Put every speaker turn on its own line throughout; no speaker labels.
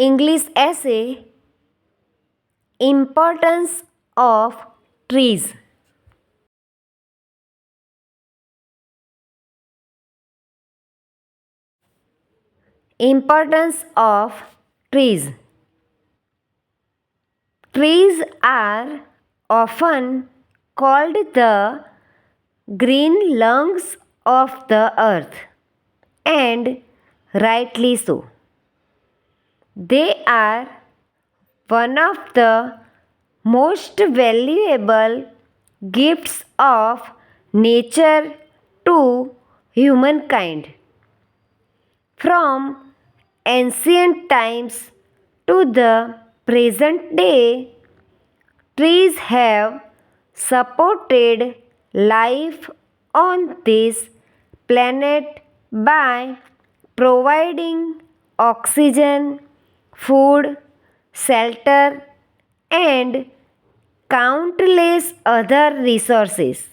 English essay Importance of Trees. Importance of trees. Trees are often called the green lungs of the earth, and rightly so. They are one of the most valuable gifts of nature to humankind. From ancient times to the present day, trees have supported life on this planet by providing oxygen, food, shelter, and countless other resources.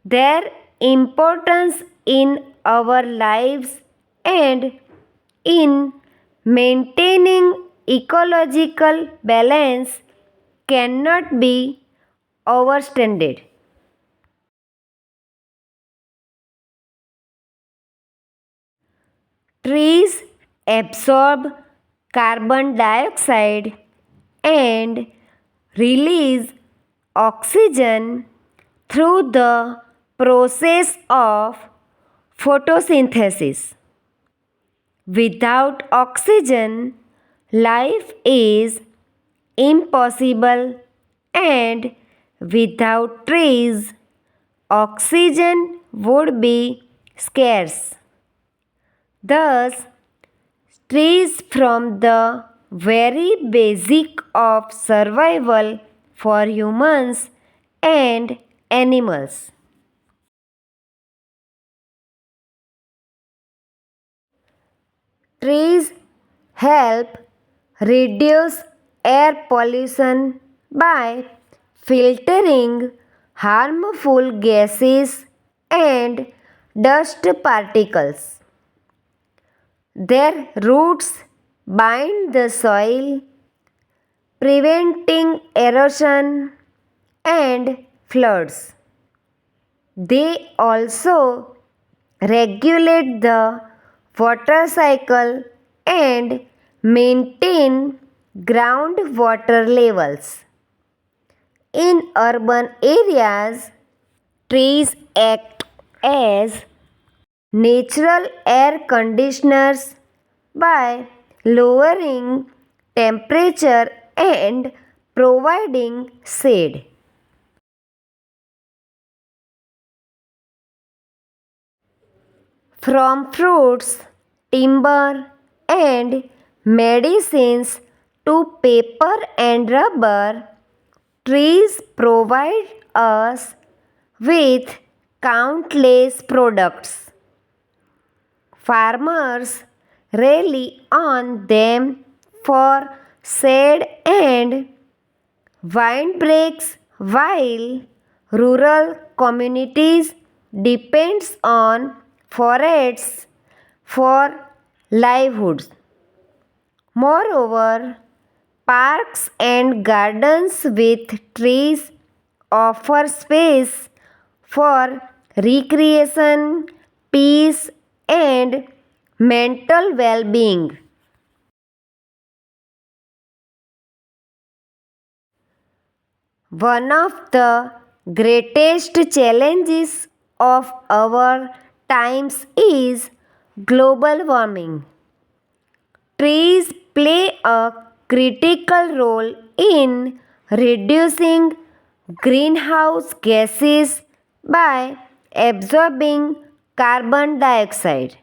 Their importance in our lives and in maintaining ecological balance cannot be overstated. Trees absorb carbon dioxide and release oxygen through the process of photosynthesis. Without oxygen, life is impossible, and without trees, oxygen would be scarce. Thus, trees from the very basic of survival for humans and animals. Trees help reduce air pollution by filtering harmful gases and dust particles. Their roots bind the soil, preventing erosion and floods. They also regulate the water cycle and maintain groundwater levels. In urban areas, trees act as natural air conditioners by lowering temperature and providing shade. From fruits, timber, and medicines to paper and rubber, trees provide us with countless products. Farmers rely on them for shade and windbreaks, while rural communities depends on forests for livelihoods. Moreover, parks and gardens with trees offer space for recreation, peace, and mental well being. One of the greatest challenges of our times is global warming. Trees play a critical role in reducing greenhouse gases by absorbing carbon dioxide.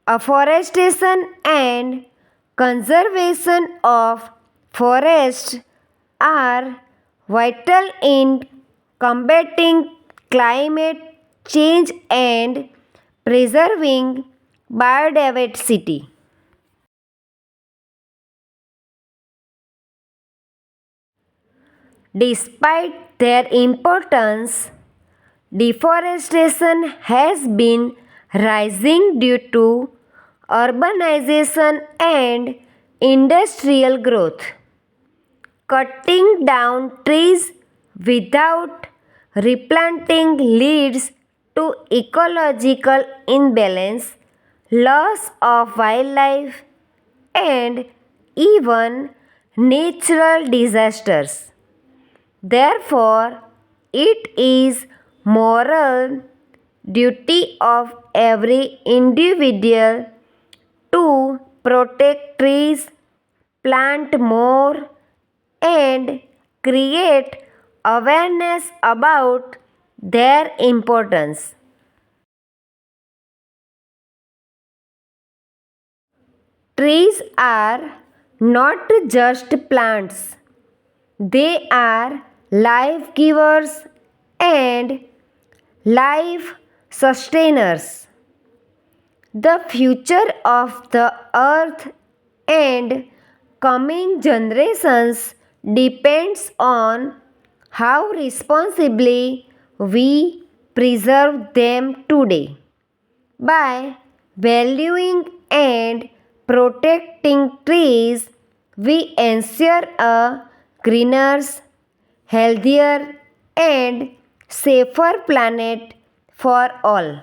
Afforestation and conservation of forests are vital in combating climate change and preserving biodiversity. Despite their importance, deforestation has been rising due to urbanization and industrial growth. Cutting down trees without replanting leads to ecological imbalance, loss of wildlife, and even natural disasters. Therefore, it is moral duty of every individual to protect trees, plant more, and create awareness about their importance. Trees are not just plants, they are life givers and life sustainers. The future of the earth and coming generations depends on how responsibly we preserve them today. By valuing and protecting trees, we ensure a greener, healthier, and safer planet for all.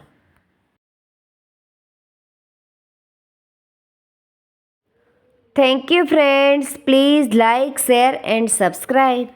Thank you, friends. Please like, share, and subscribe.